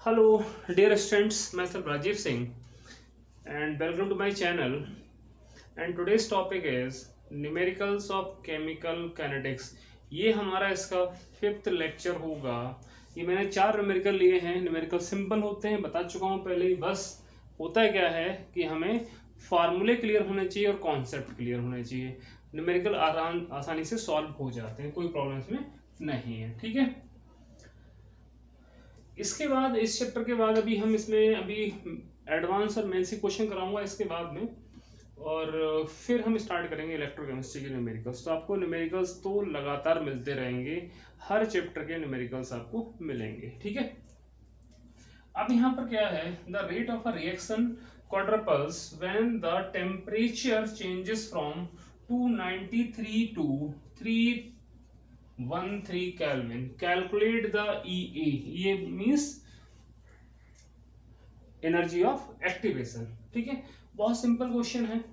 Hello, dear students, myself Rajiv Singh, and welcome to my channel. And today's topic is numericals of chemical kinetics. ये हमारा इसका fifth lecture होगा। ये मैंने 4 numerical लिए हैं। न्यूमेरिकल सिंपल होते हैं, बता चुका हूँ पहले ही। बस होता क्या है कि हमें फार्मूले क्लियर होने चाहिए और कॉन्सेप्ट क्लियर होने चाहिए। न्यूमेरिकल आसानी से सॉल्व हो जाते हैं, कोई प्रॉब्लम इसमें नहीं है। ठीक है, इसके बाद इस चैप्टर के बाद अभी एडवांस और मेंस क्वेश्चन कराऊंगा इसके बाद में, और फिर हम स्टार्ट करेंगे इलेक्ट्रोकेमिस्ट्री के न्यूमेरिकल्स। तो आपको न्यूमेरिकल्स तो लगातार मिलते रहेंगे, हर चैप्टर के न्यूमेरिकल्स आपको मिलेंगे। ठीक है, अब यहाँ पर क्या है, the rate of a reaction quadruples when the temperature changes from 293 to 313 Kelvin. Calculate the EA. ये means एनर्जी ऑफ एक्टिवेशन। ठीक है, बहुत सिंपल क्वेश्चन है।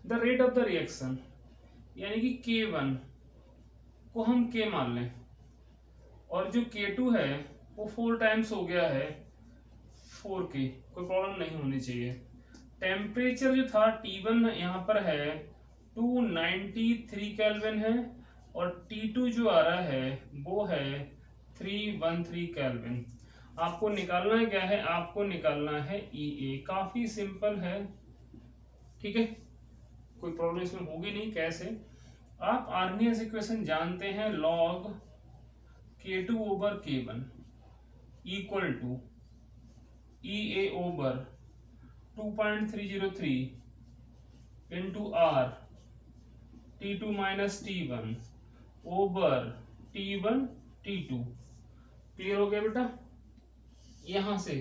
The rate of the reaction यानी कि K1 को हम K मान लें, और जो K2 है वो 4 टाइम्स हो गया है 4K, कोई प्रॉब्लम नहीं होनी चाहिए। टेम्परेचर जो था T1 यहाँ पर है 293 केल्विन है, और T2 जो आ रहा है वो है 313 केल्विन। आपको निकालना है क्या है, आपको निकालना है EA। काफी सिंपल है। ठीक है, कोई प्रॉब्लम इसमें होगी नहीं। कैसे, आप आर्नियस इक्वेशन जानते हैं, log K2 over K1 equal to EA over 2.303 into R T2 minus T1 over T1 T2। Clear हो गया बेटा। यहां से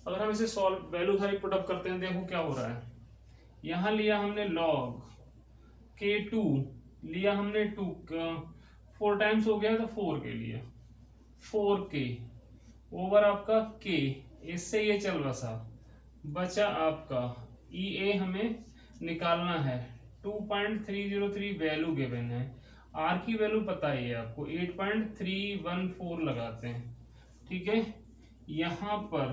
अगर हम इसे सॉल्व वैल्यू सारी पुट अप करते हैं, देखो क्या हो रहा है। यहां लिया हमने log K2, लिया हमने 2, 4 टाइम्स हो गया तो 4 के लिए 4K ओवर आपका K, इससे ये चल बसा, बचा आपका EA हमें निकालना है 2.303 वैल्यू गिवन है। R की वैल्यू पता ही है आपको, 8.314 लगाते हैं। ठीक है, यहाँ पर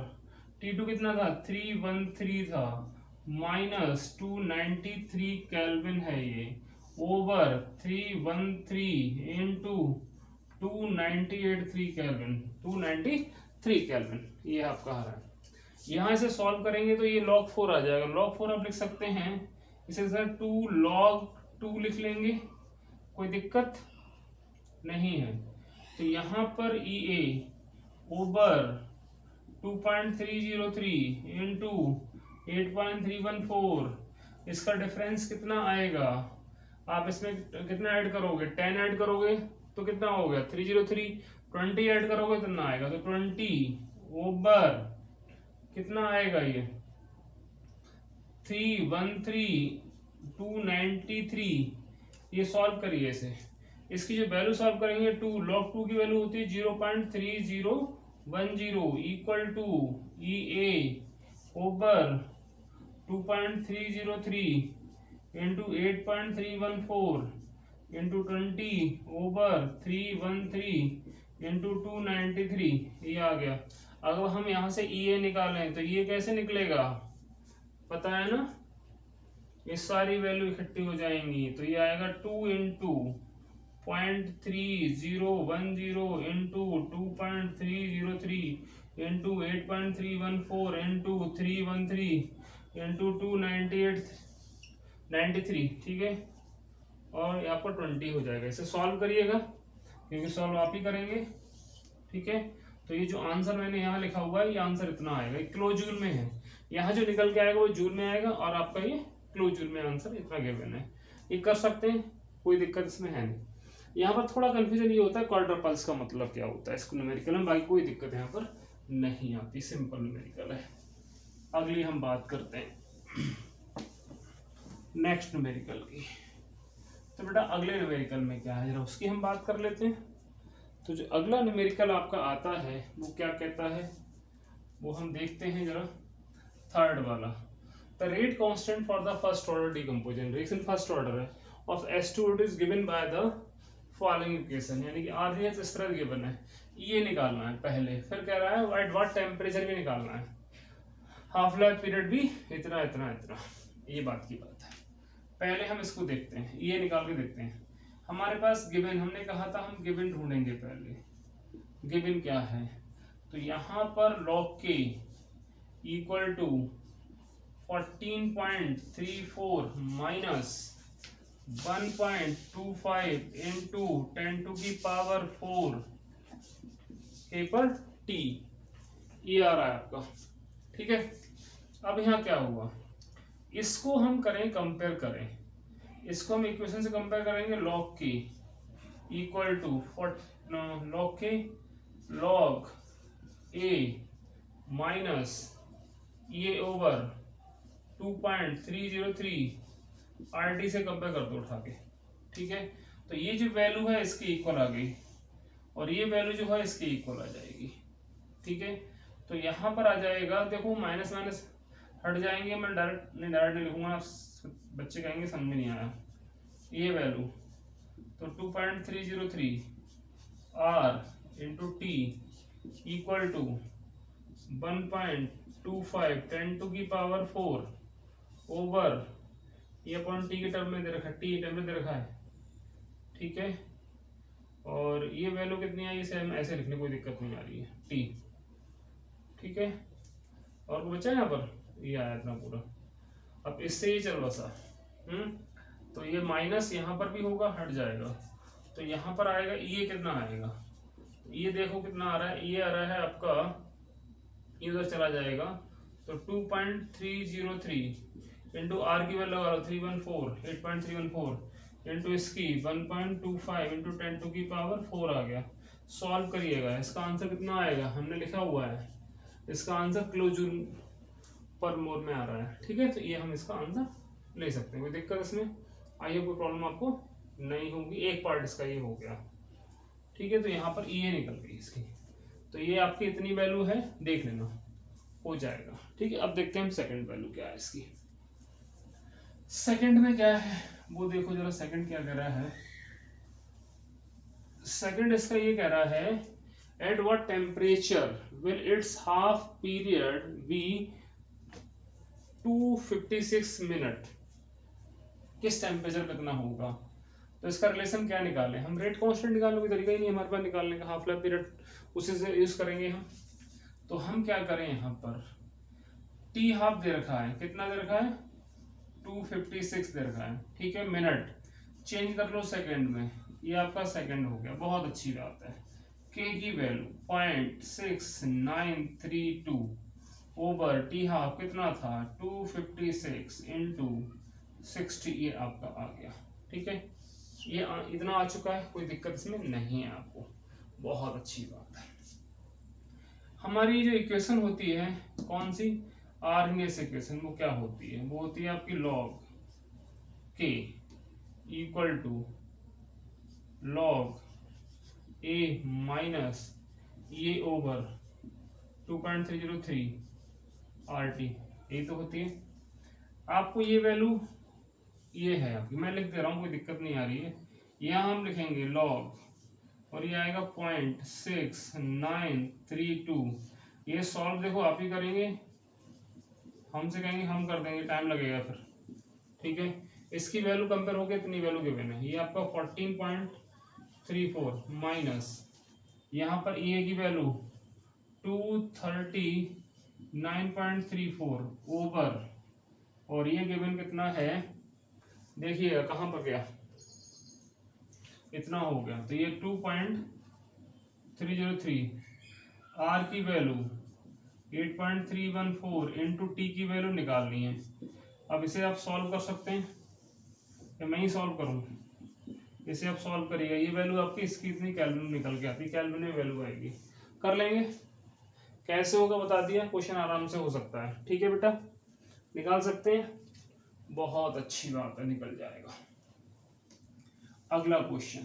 T2 कितना था, 313 था, माइनस 293 केल्विन है ये, ओवर 313 इंटू 293 केल्विन, 293 केल्विन, ये आपका आ रहा है। यहाँ से सॉल्व करेंगे तो ये log 4 आ जाएगा। log 4 आप लिख सकते हैं इसे सर 2 log 2 लिख लेंगे, कोई दिक्कत नहीं है। तो यहाँ पर EA ओवर 2.303 इंटू 8.314, इसका डिफरेंस कितना आएगा, आप इसमें कितना ऐड करोगे, 10 ऐड करोगे तो कितना हो गया 303, 20 ऐड करोगे तो कितना आएगा, तो 20 ओवर कितना आएगा ये 313 293। ये सॉल्व करिए इसे, इसकी जो वैल्यू सॉल्व करेंगे 2 log 2 की वैल्यू होती है 0.3010 equal to EA over 2.303 into 8.314 into 20 over 313 into 293, ये आ गया। अगर हम यहाँ से EA निकालें तो ये कैसे निकलेगा, पता है ना, ये सारी वैल्यू इकट्ठी हो जाएंगी, तो ये आएगा 2 into 0.3010 into 2.303 into 8.314 into 313 into 293। ठीक है, और यहाँ पर 20 हो जाएगा। इसे सॉल्व करिएगा क्योंकि सॉल्व आप ही करेंगे। ठीक है, तो ये जो आंसर मैंने यहाँ लिखा हुआ है, ये आंसर इतना आएगा, किलो जूल में है। यहाँ जो निकल के आएगा वो जूल में आएगा, और आपका ये किलो जूल में आंसर इतना गिवन है। ये कर सकते हैं, कोई दिक्कत इसमें है नहीं। यहाँ पर थोड़ा कंफ्यूजन ये होता है क्वाड्रपल्स का मतलब क्या होता है इसको न्यूमेरिकल में, बाकी कोई दिक्कत यहाँ पर नहीं आती, सिंपल न्यूमेरिकल है। अगली हम बात करते हैं नेक्स्ट न्यूमेरिकल की। तो बेटा अगले न्यूमेरिकल में क्या है, जरा उसकी हम बात कर लेते हैं। तो जो अगला न्यूमेरिकल आपका आता है वो क्या कहता है, वो हम देखते हैं जरा। थर्ड वाला, the rate constant for the first order decomposition, reaction first order है of H2O is given by the following equation, यानी कि आरडीएच इस तरह गिवन है ये निकालना है पहले, फिर कह रहा है एट व्हाट टेम्परेचर भी निकालना है, हाफ लाइफ पीरियड भी इतना इतना इतना, ये बात की बात है। पहले हम इसको देखते हैं, ये निकाल के देखते हैं। हमारे पास गिवन, हमने कहा था हम गिवन ढूंढेंगे पहले, गिवन क्या है, तो यहाँ पर log k equal to 14.34 minus 1.25 into 10⁴ के पर t, ये आ रहा है आपका। ठीक है, अब यहाँ क्या हुआ, इसको हम करें कंपेयर करें, इसको हम इक्वेशन से कंपेयर करेंगे, log k equal to log k log a minus ये ओवर 2.303 RT से कंपेयर कर दो उठा के। ठीक है, तो ये जो वैल्यू है इसके इक्वल आ गई, और ये वैल्यू जो है इसके इक्वल आ जाएगी। ठीक है, तो यहाँ पर आ जाएगा, देखो माइनस माइनस हट जाएंगे, मैं डायरेक्ट नहीं लिखूंगा, बच्चे कहेंगे समझ में नहीं आया। ये वैल्यू तो 2.303 R into T equal to 1.25 10⁴ over, ये अपॉन टी के टर्म में दे रखा है, टी टर्म में दे रखा है। ठीक है, और ये वैल्यू कितनी आई, इसे हम ऐसे लिखने कोई दिक्कत नहीं आ रही है, टी। ठीक है, और को बचा यहाँ पर, ये आया इतना पूरा। अब इससे ये चल बसा, तो ये माइनस यहाँ पर भी होगा, हट जाएगा, तो यहाँ पर आएगा ये कितना आएगा, ये देखो कितना आ रहा है, ये आ रहा है आपका, ये उधर चला जाएगा, तो 2.303 इंटू आर की वैल्यू 8.314 इंटू इसकी 1.25 इंटू 10⁴ आ गया। सॉल्व करिएगा, इसका आंसर कितना आएगा, हमने लिखा हुआ है, इसका आंसर किलोजूल पर मोल में आ रहा है। ठीक है, तो ये हम इसका आंसर ले सकते हैं, कोई दिक्कत इसमें आई हो, कोई प्रॉब्लम आपको नहीं होगी। एक पार्ट इसका ये हो गया। ठीक है, तो यहाँ पर ये निकल गई इसकी, तो ये आपकी इतनी वैल्यू है, देख लेना हो जाएगा। ठीक है, अब देखते हैं हम सेकंड वैल्यू क्या है इसकी। सेकंड में क्या है वो देखो जरा, सेकंड क्या कह रहा है। सेकंड इसका ये कह रहा है, at what temperature will its half period be 256 minute, किस टेम्परेचर पे इतना होगा। तो इसका रिलेशन क्या निकालें, हम रेट कांस्टेंट निकालने का तरीका ही नहीं हमारे पास निकालने का, हाफ लाइफ पीरियड उसी से यूज करेंगे हम। तो हम क्या करें, यहाँ पर टी हाफ दे रखा है, कितना दे रखा है 256 दे रखा है। ठीक है, मिनट चेंज कर लो सेकंड में, ये आपका सेकंड हो गया, बहुत अच्छी बात है। के की वैल्यू 0.6932 ओवर टी हाफ कितना था 256 इंटू 60, ये आपका आ गया। ठीक है, ये इतना आ चुका है, कोई दिक्कत इसमें नहीं है आपको, बहुत अच्छी बात है। हमारी जो इक्वेशन होती है कौन सी, आर्गेनियस इक्वेशन, वो क्या होती है, वो होती है आपकी log k equal to log a minus ये ओवर 2.303 RT, यही तो होती है। आपको ये वैल्यू ये है आपकी, मैं लिख दे रहा हूँ, कोई दिक्कत नहीं आ रही है। यहाँ हम लिखेंगे log, और ये आएगा 0.6932। ये सॉल्व देखो आप ही करेंगे, हमसे कहेंगे हम कर देंगे, टाइम लगेगा फिर। ठीक है, इसकी वैल्यू कंपेयर होकर इतनी वैल्यू गिवन है, ये आपका 14.34 माइनस यहाँ पर ए की वैल्यू 239.34 ओवर, और ये गिवन कितना है देखिएगा, कहाँ पर गया, इतना हो गया, तो ये 2.303, आर की वैल्यू 8.314 इंटू टी की वैल्यू निकालनी है। अब इसे आप सॉल्व कर सकते हैं या मैं ही सॉल्व करूं, इसे आप सॉल्व करिएगा, ये वैल्यू आपकी इसकी इतनी केल्विन निकल के आती है, केल्विन में वैल्यू आएगी। कर लेंगे, कैसे होगा बता दिया, क्वेश्चन आराम से हो सकता है। ठीक है बेटा, निकाल सकते हैं, बहुत अच्छी बात है, निकल जाएगा। अगला क्वेश्चन,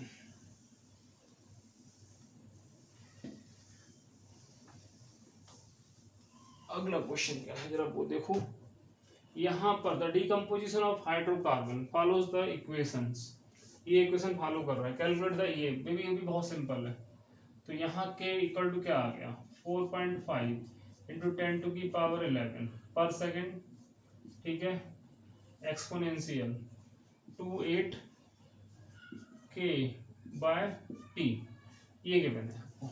अगला क्वेश्चन क्या है जरा वो देखो। यहाँ पर the decomposition of hydrocarbon follows the equations, ये इक्वेशन फॉलो कर रहा है, कैलकुलेट द ये भी बहुत सिंपल है। तो यहाँ के इक्वल टू क्या आ गया 4.5 इंटू 10⁻11 पर सेकेंड, ठीक है, एक्सपोनेंशियल 28 k/t, ये गिवन है आपको।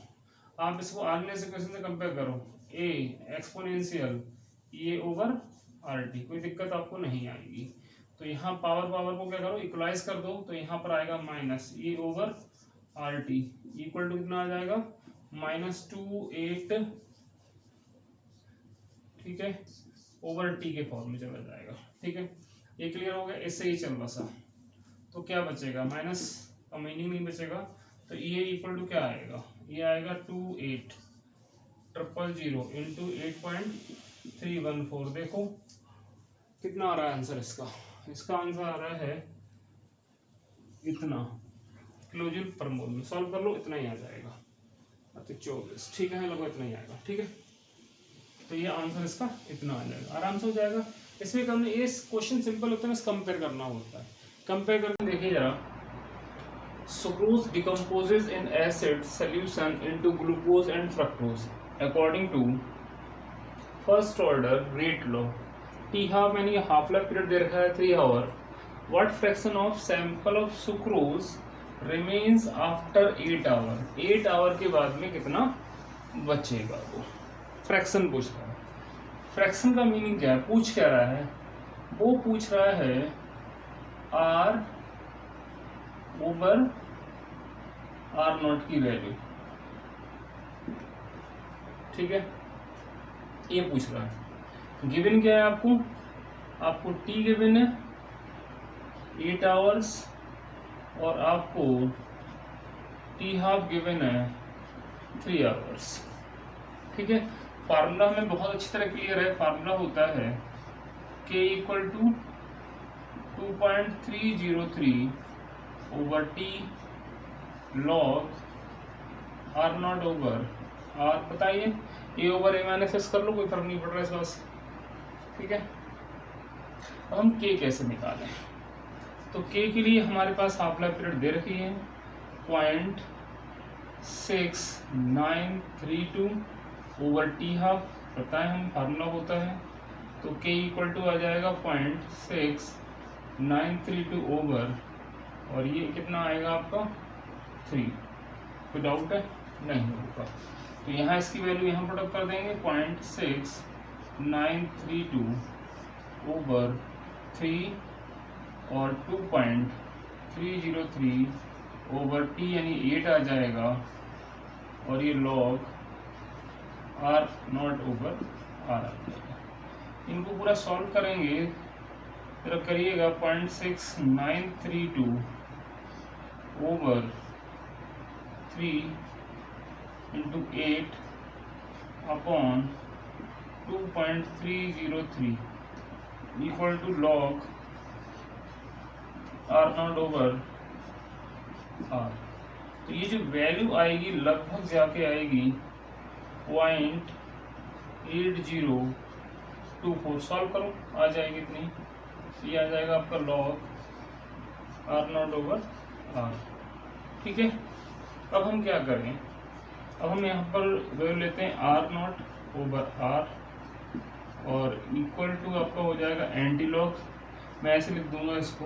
आप इसको आगे से क्वेश्चन से कंपेयर करो, a एक्सपोनेंशियल ये ओवर RT, कोई दिक्कत आपको नहीं आएगी। तो यहाँ पावर को क्या करो इक्वलाइज कर दो, तो यहाँ पर आएगा minus A over RT equal to कितना आ जाएगा -28, ठीक है, ओवर टी के फॉर्म में चला जाएगा। ठीक है, ये क्लियर हो गया, इससे ही चल बसा। तो क्या बचेगा, माइनस का मीनिंग नहीं बचेगा, तो ये इक्वल टू क्या आएगा, ये आएगा 28,000 इंटू 8.314। देखो कितना आ रहा है आंसर इसका, इसका आंसर आ रहा है इतना, किलोजूल पर मोल में सॉल्व कर लो, इतना ही आ जाएगा 24, ठीक है, लगभग इतना ही आएगा। ठीक है, तो ये आंसर इसका इतना आ जाएगा, आराम से हो जाएगा। इसमें करने ये क्वेश्चन सिंपल होता है, बस कंपेयर करना होता है। कंपेयर करके देखिए जरा, sucrose decomposes in acid solution into glucose and fructose according to first order rate law. T half यानी हाफ लाइफ पीरियड दे रखा है 3 hour. What fraction of sample of sucrose remains after 8 hour, 8 hour के बाद में कितना बचेगा, वो फ्रैक्शन पूछ रहा है। फ्रैक्शन का मीनिंग क्या है, पूछ क्या रहा है, वो पूछ रहा है R ओवर R0 की वैल्यू, ठीक है, ये पूछ रहा है। गिवन क्या है आपको T गिवन है 8 आवर्स, और आपको T हाफ गिवन है 3 आवर्स। ठीक है, फार्मूला में बहुत अच्छी तरह क्लियर है। फार्मूला होता है K equal to 2.303 over T log R0 over R, बताइए A over A minus S कर लो, कोई फर्क नहीं पड़ रहा है इस बात से। ठीक है, अब हम K कैसे निकालें, तो K के लिए हमारे पास हाफ लाइफ पीरियड दे रखी है 0.6932 ओवर T हाफ, पता है हम फार्मूला होता है, तो K इक्वल टू आ जाएगा 0.6932 ओवर, और ये कितना आएगा आपका 3। कोई डाउट है, नहीं होगा, तो यहाँ इसकी वैल्यू यहाँ पुट अप कर देंगे 0.6932 ओवर 3 और 2.303 ओवर T यानी 8 आ जाएगा, और ये लॉग R0 ओवर R आ जाएगा। इनको पूरा सॉल्व करेंगे, जरा करिएगा 0.6932 over 3 into 8 upon 2.303 equal to log R0 over R। तो ये जो वैल्यू आएगी लगभग जाके आएगी 0.8024, सॉल्व करो आ जाएगी इतनी, ये आ जाएगा आपका लॉग R0 ओवर R। ठीक है, अब हम क्या करें, अब हम यहाँ पर वैल्यू लेते हैं R0 ओवर R, और इक्वल टू आपका हो जाएगा एंटी लॉग, मैं ऐसे लिख दूंगा इसको,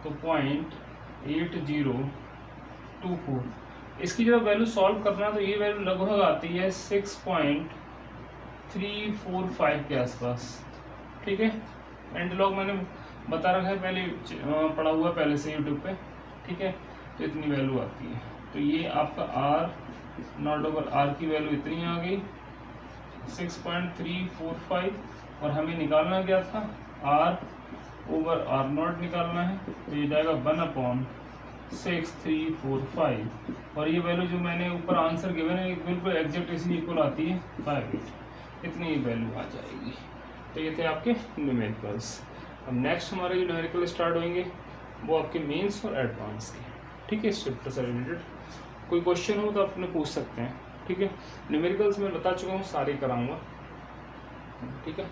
तो 0.8024। इसकी जब वैल्यू सॉल्व करना, तो ये वैल्यू लगभग आती है 6.345 के आसपास। ठीक है, एंटी लॉग मैंने बता रखा है, पहले पढ़ा हुआ पहले से यूट्यूब पे। ठीक है, तो इतनी वैल्यू आती है, तो ये आपका R0 ओवर R की वैल्यू इतनी आ गई 6.345, और हमें निकालना क्या था, R ओवर R0 निकालना है, तो ये जाएगा 1/6345, और ये वैल्यू जो मैंने ऊपर आंसर गिवन है बिल्कुल एग्जैक्ट इसी इक्वल आती है 5, इतनी वैल्यू आ जाएगी। तो ये थे आपके न्यूमेरिकल्स। अब नेक्स्ट हमारे जो न्यूमेरिकल स्टार्ट होंगे वो आपके मेंस और एडवांस के। ठीक है, इस चैप्टर से रिलेटेड कोई क्वेश्चन हो तो अपने पूछ सकते हैं। ठीक है, न्यूमेरिकल्स मैं बता चुका हूँ, सारे कराऊंगा। ठीक है।